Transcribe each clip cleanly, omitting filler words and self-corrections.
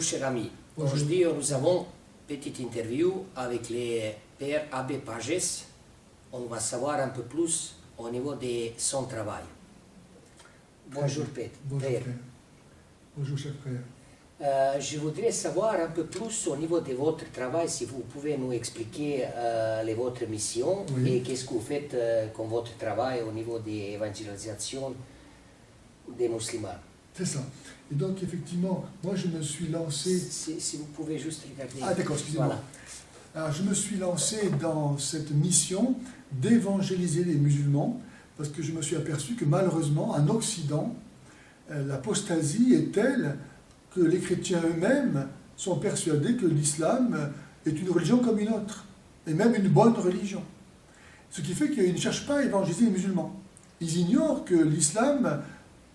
cher ami. Bonjour. Aujourd'hui, nous avons une petite interview avec le père Abbé Pages. On va savoir un peu plus au niveau de son travail. Bonjour, Père. Bonjour, Père. Bonjour, cher frère. Je voudrais savoir un peu plus au niveau de votre travail, si vous pouvez nous expliquer votre mission Oui. et qu'est-ce que vous faites comme votre travail au niveau de l'évangélisation des musulmans. C'est ça. Et donc, effectivement, moi, je me suis lancé... Si vous pouvez juste regarder. Ah, d'accord, excusez-moi. Voilà. Alors, je me suis lancé dans cette mission d'évangéliser les musulmans parce que je me suis aperçu que, malheureusement, en Occident, l'apostasie est telle que les chrétiens eux-mêmes sont persuadés que l'islam est une religion comme une autre, et même une bonne religion. Ce qui fait qu'ils ne cherchent pas à évangéliser les musulmans. Ils ignorent que l'islam,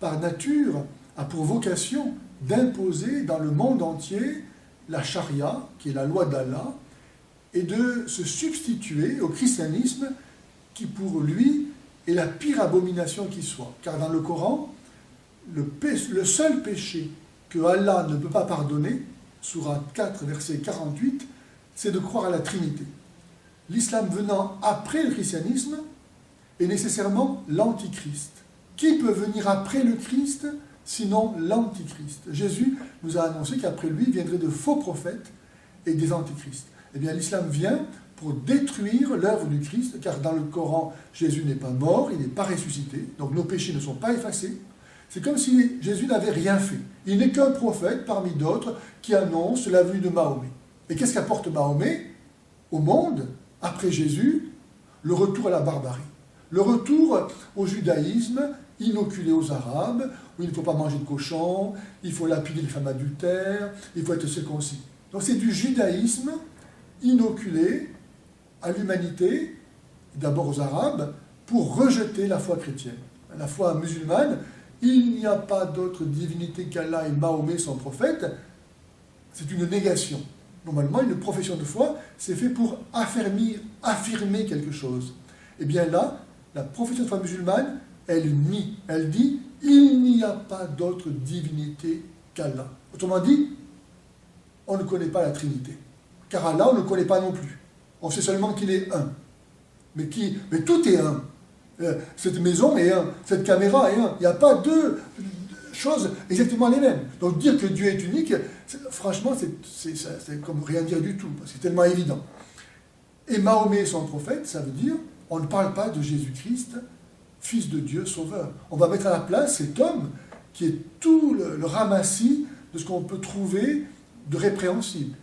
par nature, a pour vocation d'imposer dans le monde entier la charia, qui est la loi d'Allah, et de se substituer au christianisme qui, pour lui, est la pire abomination qui soit. Car dans le Coran, le seul péché que Allah ne peut pas pardonner, Sourate 4, verset 48, c'est de croire à la Trinité. L'islam venant après le christianisme est nécessairement l'antichrist. Qui peut venir après le Christ, sinon l'antichrist? Jésus nous a annoncé qu'après lui viendraient de faux prophètes et des antichrists. Eh bien, l'islam vient pour détruire l'œuvre du Christ, car dans le Coran, Jésus n'est pas mort, il n'est pas ressuscité, donc nos péchés ne sont pas effacés. C'est comme si Jésus n'avait rien fait. Il n'est qu'un prophète parmi d'autres qui annonce la venue de Mahomet. Et qu'est-ce qu'apporte Mahomet au monde, après Jésus? Le retour à la barbarie. Le retour au judaïsme inoculé aux Arabes, où il ne faut pas manger de cochon, il faut lapider les femmes adultères, il faut être circoncis. Donc c'est du judaïsme inoculé à l'humanité, d'abord aux Arabes, pour rejeter la foi chrétienne. La foi musulmane, il n'y a pas d'autre divinité qu'Allah et Mahomet, son prophète, c'est une négation. Normalement, une profession de foi, c'est fait pour affirmer quelque chose. Et bien là, la profession de foi musulmane, elle nie, elle dit, il n'y a pas d'autre divinité qu'Allah. Autrement dit, on ne connaît pas la Trinité. Car Allah, on ne le connaît pas non plus. On sait seulement qu'il est un. Mais tout est un. Cette maison est un, cette caméra est un. Il n'y a pas deux choses exactement les mêmes. Donc dire que Dieu est unique, franchement, c'est comme rien dire du tout. C'est tellement évident. Et Mahomet, son prophète, ça veut dire, on ne parle pas de Jésus-Christ, Fils de Dieu, Sauveur. On va mettre à la place cet homme qui est tout le ramassis de ce qu'on peut trouver de répréhensible.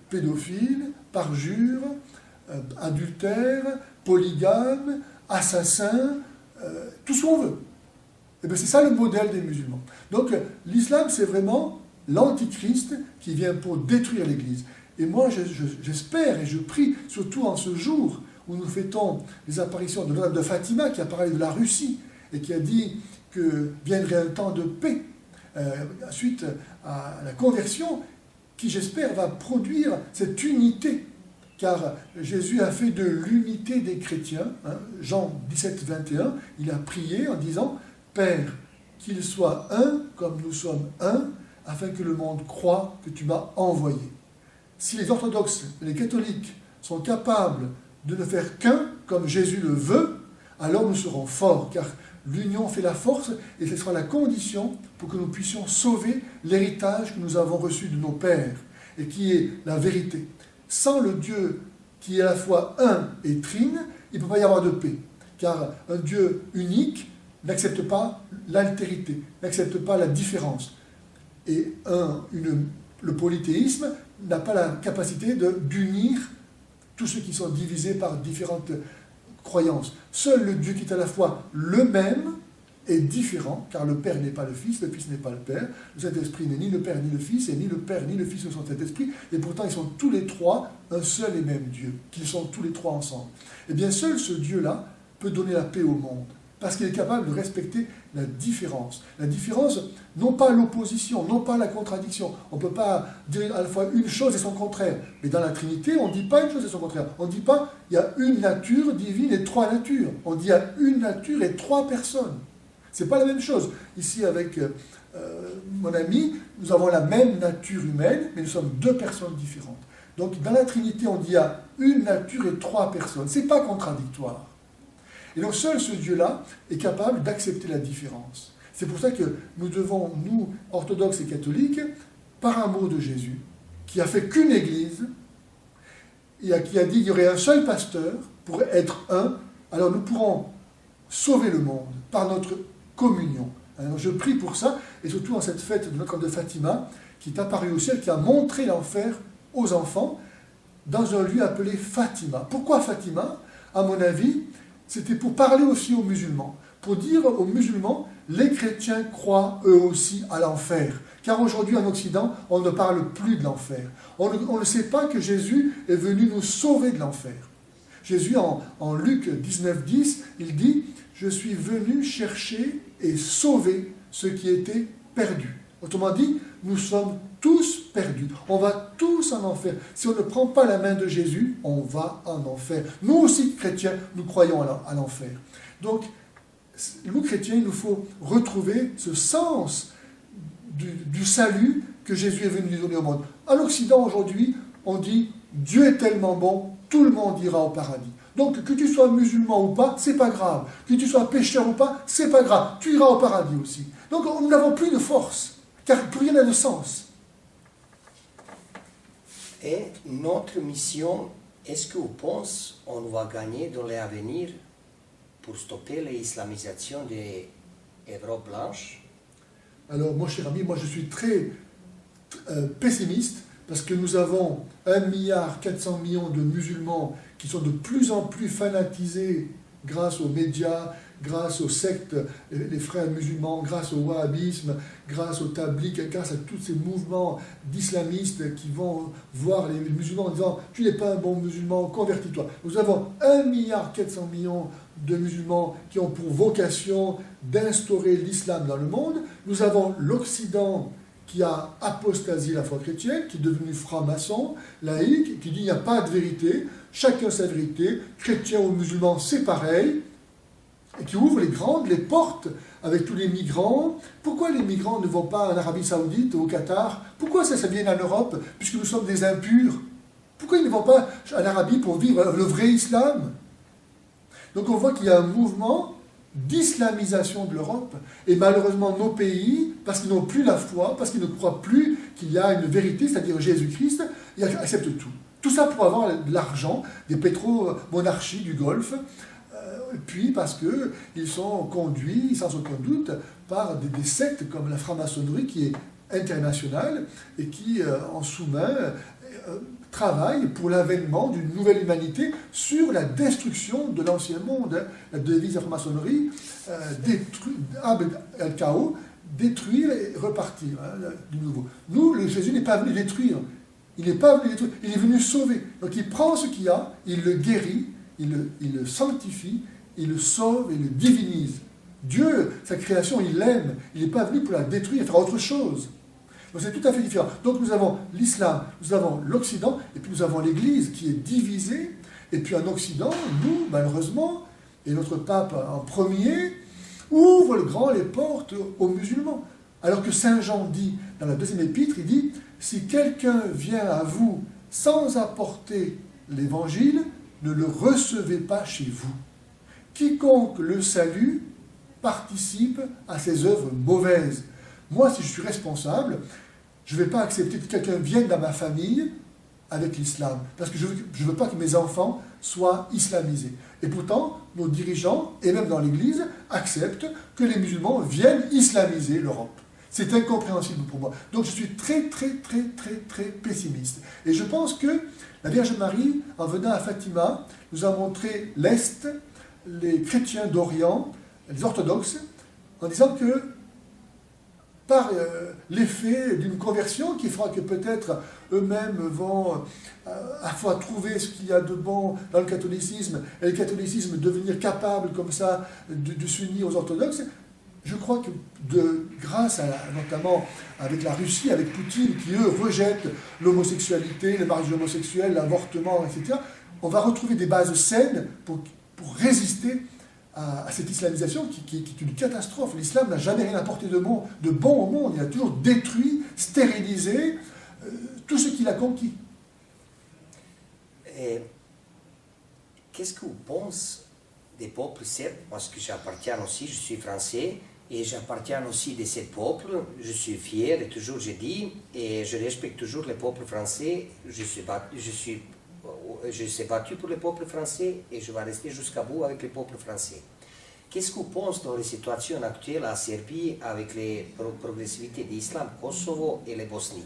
Pédophile, parjure, adultère, polygame, assassin, tout ce qu'on veut. Et bien c'est ça le modèle des musulmans. Donc l'islam, c'est vraiment l'antichrist qui vient pour détruire l'Église. Et moi, j'espère et je prie, surtout en ce jour où nous fêtons les apparitions de Notre-Dame de Fatima, qui a parlé de la Russie et qui a dit que viendrait un temps de paix suite à la conversion, qui j'espère va produire cette unité. Car Jésus a fait de l'unité des chrétiens, Jean 17, 21, il a prié en disant « Père, qu'ils soient un comme nous sommes un, afin que le monde croie que tu m'as envoyé. » Si les orthodoxes et les catholiques sont capables de ne faire qu'un comme Jésus le veut, alors nous serons forts, car l'union fait la force et ce sera la condition pour que nous puissions sauver l'héritage que nous avons reçu de nos pères et qui est la vérité. Sans le Dieu qui est à la fois un et trine, il ne peut pas y avoir de paix. Car un Dieu unique n'accepte pas l'altérité, n'accepte pas la différence. Et le polythéisme n'a pas la capacité d'unir tous ceux qui sont divisés par différentes croyances. Seul le Dieu qui est à la fois le même est différent, car le Père n'est pas le Fils n'est pas le Père, le Saint-Esprit n'est ni le Père ni le Fils, et ni le Père ni le Fils ne sont Saint-Esprit, et pourtant ils sont tous les trois un seul et même Dieu, qu'ils sont tous les trois ensemble. Et bien seul ce Dieu-là peut donner la paix au monde, parce qu'il est capable de respecter la différence. La différence, non pas l'opposition, non pas la contradiction. On ne peut pas dire à la fois une chose et son contraire. Mais dans la Trinité, on ne dit pas une chose et son contraire. On ne dit pas il y a une nature divine et trois natures. On dit il y a une nature et trois personnes. Ce n'est pas la même chose. Ici, avec mon ami, nous avons la même nature humaine, mais nous sommes deux personnes différentes. Donc dans la Trinité, on dit il y a une nature et trois personnes. Ce n'est pas contradictoire. Et donc seul ce Dieu-là est capable d'accepter la différence. C'est pour ça que nous devons, nous, orthodoxes et catholiques, par amour de Jésus, qui a fait qu'une église, et qui a dit qu'il y aurait un seul pasteur pour être un, alors nous pourrons sauver le monde par notre communion. Alors je prie pour ça, et surtout en cette fête de Notre-Dame de Fatima, qui est apparue au ciel, qui a montré l'enfer aux enfants, dans un lieu appelé Fatima. Pourquoi Fatima? À mon avis, c'était pour parler aussi aux musulmans, pour dire aux musulmans, les chrétiens croient eux aussi à l'enfer. Car aujourd'hui en Occident, on ne parle plus de l'enfer. On ne sait pas que Jésus est venu nous sauver de l'enfer. Jésus, en Luc 19,10, il dit « Je suis venu chercher et sauver ce qui était perdu ». Autrement dit, nous sommes tous perdus. On va tous en enfer. Si on ne prend pas la main de Jésus, on va en enfer. Nous aussi, chrétiens, nous croyons à l'enfer. Donc, nous, chrétiens, il nous faut retrouver ce sens du salut que Jésus est venu nous donner au monde. À l'Occident, aujourd'hui, on dit « Dieu est tellement bon, tout le monde ira au paradis ». Donc, que tu sois musulman ou pas, c'est pas grave. Que tu sois pécheur ou pas, c'est pas grave. Tu iras au paradis aussi. Donc, nous n'avons plus de force, car plus rien n'a de sens. Et notre mission, est-ce que vous pensez qu'on va gagner dans l'avenir pour stopper l'islamisation de l'Europe blanche? Alors, mon cher ami, moi je suis très pessimiste parce que nous avons 1,4 milliard de musulmans qui sont de plus en plus fanatisés grâce aux médias, grâce aux sectes, les frères musulmans, grâce au wahhabisme, grâce au tabligh, grâce à tous ces mouvements d'islamistes qui vont voir les musulmans en disant « Tu n'es pas un bon musulman, convertis-toi ». Nous avons 1,4 milliard de musulmans qui ont pour vocation d'instaurer l'islam dans le monde. Nous avons l'Occident qui a apostasié la foi chrétienne, qui est devenu franc-maçon, laïque, qui dit il n'y a pas de vérité, chacun sa vérité, chrétien ou musulman, c'est pareil, et qui ouvre les portes avec tous les migrants. Pourquoi les migrants ne vont pas en Arabie Saoudite, au Qatar? Pourquoi ça vient en Europe, puisque nous sommes des impurs? Pourquoi ils ne vont pas en Arabie pour vivre le vrai islam? Donc on voit qu'il y a un mouvement d'islamisation de l'Europe, et malheureusement nos pays, parce qu'ils n'ont plus la foi, parce qu'ils ne croient plus qu'il y a une vérité, c'est-à-dire Jésus-Christ, ils acceptent tout. Tout ça pour avoir de l'argent, des pétro-monarchies du Golfe, puis parce qu'ils sont conduits, sans aucun doute, par des sectes comme la franc-maçonnerie qui est internationale et qui, en sous-main, travaille pour l'avènement d'une nouvelle humanité sur la destruction de l'ancien monde. La devise de la franc-maçonnerie, chaos, détruire et repartir du nouveau. Nous, Jésus n'est pas venu détruire. Il n'est pas venu détruire, il est venu sauver. Donc il prend ce qu'il y a, il le guérit, il le sanctifie, il le sauve et le divinise. Dieu, sa création, il l'aime. Il n'est pas venu pour la détruire, faire autre chose. Donc c'est tout à fait différent. Donc nous avons l'islam, nous avons l'Occident, et puis nous avons l'Église qui est divisée. Et puis en Occident, nous, malheureusement, et notre pape en premier, ouvre les portes aux musulmans. Alors que Saint Jean dit, dans la deuxième épître, il dit « Si quelqu'un vient à vous sans apporter l'Évangile, ne le recevez pas chez vous. Quiconque le salue participe à ses œuvres mauvaises. » Moi, si je suis responsable, je ne vais pas accepter que quelqu'un vienne dans ma famille avec l'islam, parce que je ne veux pas que mes enfants soient islamisés. Et pourtant, nos dirigeants, et même dans l'Église, acceptent que les musulmans viennent islamiser l'Europe. C'est incompréhensible pour moi. Donc je suis très, très, très, très, très pessimiste. Et je pense que la Vierge Marie, en venant à Fatima, nous a montré l'Est, les chrétiens d'Orient, les orthodoxes, en disant que par l'effet d'une conversion qui fera que peut-être eux-mêmes vont à la fois trouver ce qu'il y a de bon dans le catholicisme et le catholicisme devenir capable comme ça de s'unir aux orthodoxes. Je crois que grâce notamment avec la Russie, avec Poutine, qui eux rejettent l'homosexualité, le mariage homosexuel, l'avortement, etc., on va retrouver des bases saines pour résister à cette islamisation qui est une catastrophe. L'islam n'a jamais rien apporté de bon au monde. Il a toujours détruit, stérilisé tout ce qu'il a conquis. Et qu'est-ce que vous pensez des peuples serbes? Parce que j'appartiens aussi, je suis français, et j'appartiens aussi de ce peuple. Je suis fier, et toujours je dis, et je respecte toujours le peuple français. Je suis battu pour le peuple français, et je vais rester jusqu'à bout avec le peuple français. Qu'est-ce que vous pensez dans la situation actuelle à Serbie avec les progressivités de l'islam, Kosovo et la Bosnie?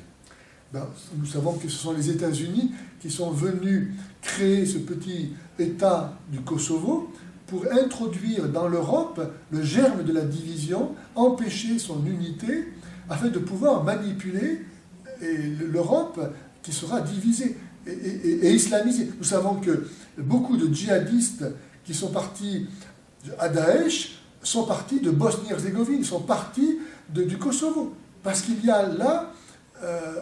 Nous savons que ce sont les États-Unis qui sont venus créer ce petit État du Kosovo pour introduire dans l'Europe le germe de la division, empêcher son unité, afin de pouvoir manipuler l'Europe qui sera divisée et islamisée. Nous savons que beaucoup de djihadistes qui sont partis à Daesh sont partis de Bosnie-Herzégovine, sont partis du Kosovo, parce qu'il y a là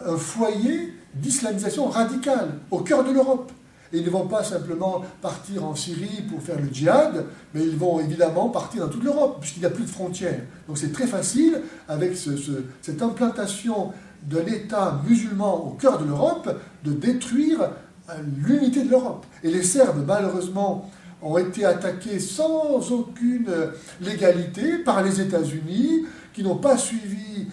un foyer d'islamisation radicale au cœur de l'Europe. Et ils ne vont pas simplement partir en Syrie pour faire le djihad, mais ils vont évidemment partir dans toute l'Europe, puisqu'il n'y a plus de frontières. Donc c'est très facile, avec cette implantation d'un État musulman au cœur de l'Europe, de détruire l'unité de l'Europe. Et les Serbes, malheureusement, ont été attaqués sans aucune légalité par les États-Unis, qui n'ont pas suivi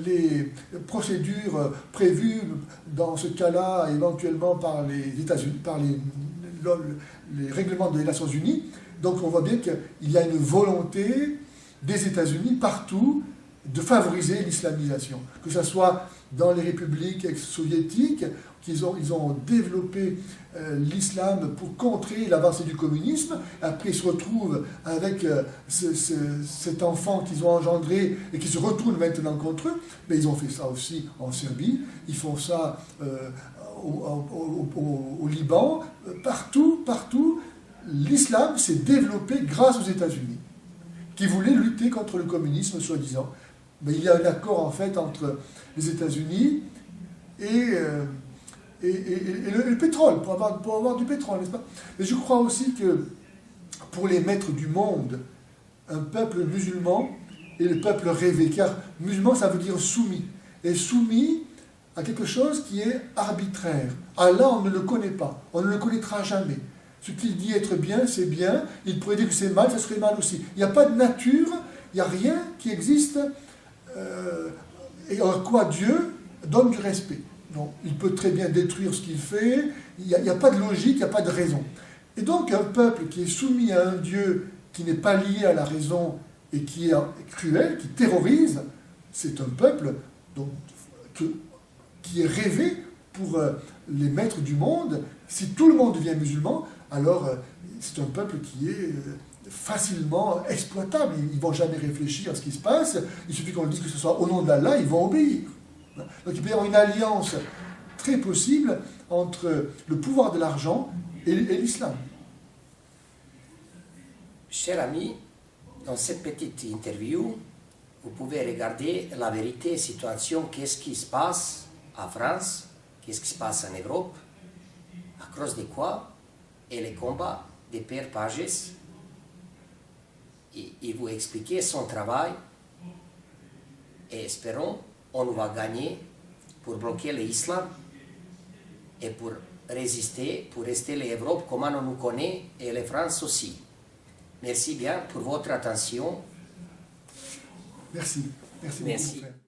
les procédures prévues dans ce cas-là, éventuellement par les États-Unis, par les règlements des Nations Unies. Donc on voit bien qu'il y a une volonté des États-Unis partout de favoriser l'islamisation, que ce soit dans les républiques ex-soviétiques, ils ont développé l'islam pour contrer l'avancée du communisme. Après, ils se retrouvent avec cet enfant qu'ils ont engendré et qui se retourne maintenant contre eux. Mais ils ont fait ça aussi en Serbie, ils font ça au Liban, partout. L'islam s'est développé grâce aux États-Unis, qui voulaient lutter contre le communisme, soi-disant. Mais il y a un accord, en fait, entre les États-Unis et le pétrole, pour avoir du pétrole, n'est-ce pas? Mais je crois aussi que pour les maîtres du monde, un peuple musulman est le peuple rêvé, car musulman, ça veut dire soumis. Et soumis à quelque chose qui est arbitraire. Allah, on ne le connaît pas, on ne le connaîtra jamais. Ce qu'il dit être bien, c'est bien. Il pourrait dire que c'est mal, ça serait mal aussi. Il n'y a pas de nature, il n'y a rien qui existe et en quoi Dieu donne du respect. Donc, il peut très bien détruire ce qu'il fait, il n'y a pas de logique, il n'y a pas de raison. Et donc, un peuple qui est soumis à un Dieu qui n'est pas lié à la raison et qui est cruel, qui terrorise, c'est un peuple qui est rêvé pour les maîtres du monde. Si tout le monde devient musulman, alors c'est un peuple qui est facilement exploitable. Ils ne vont jamais réfléchir à ce qui se passe. Il suffit qu'on leur dise que ce soit au nom d'Allah, ils vont obéir. Donc il peut y avoir une alliance très possible entre le pouvoir de l'argent et l'islam. Cher ami, dans cette petite interview, vous pouvez regarder la vérité, situation, qu'est-ce qui se passe en France, qu'est-ce qui se passe en Europe, à cause de quoi, et les combats de Père Pages. Et vous expliquer son travail, et espérons on va gagner pour bloquer l'islam et pour résister, pour rester l'Europe comme on nous connaît et la France aussi. Merci bien pour votre attention. Merci. Merci beaucoup.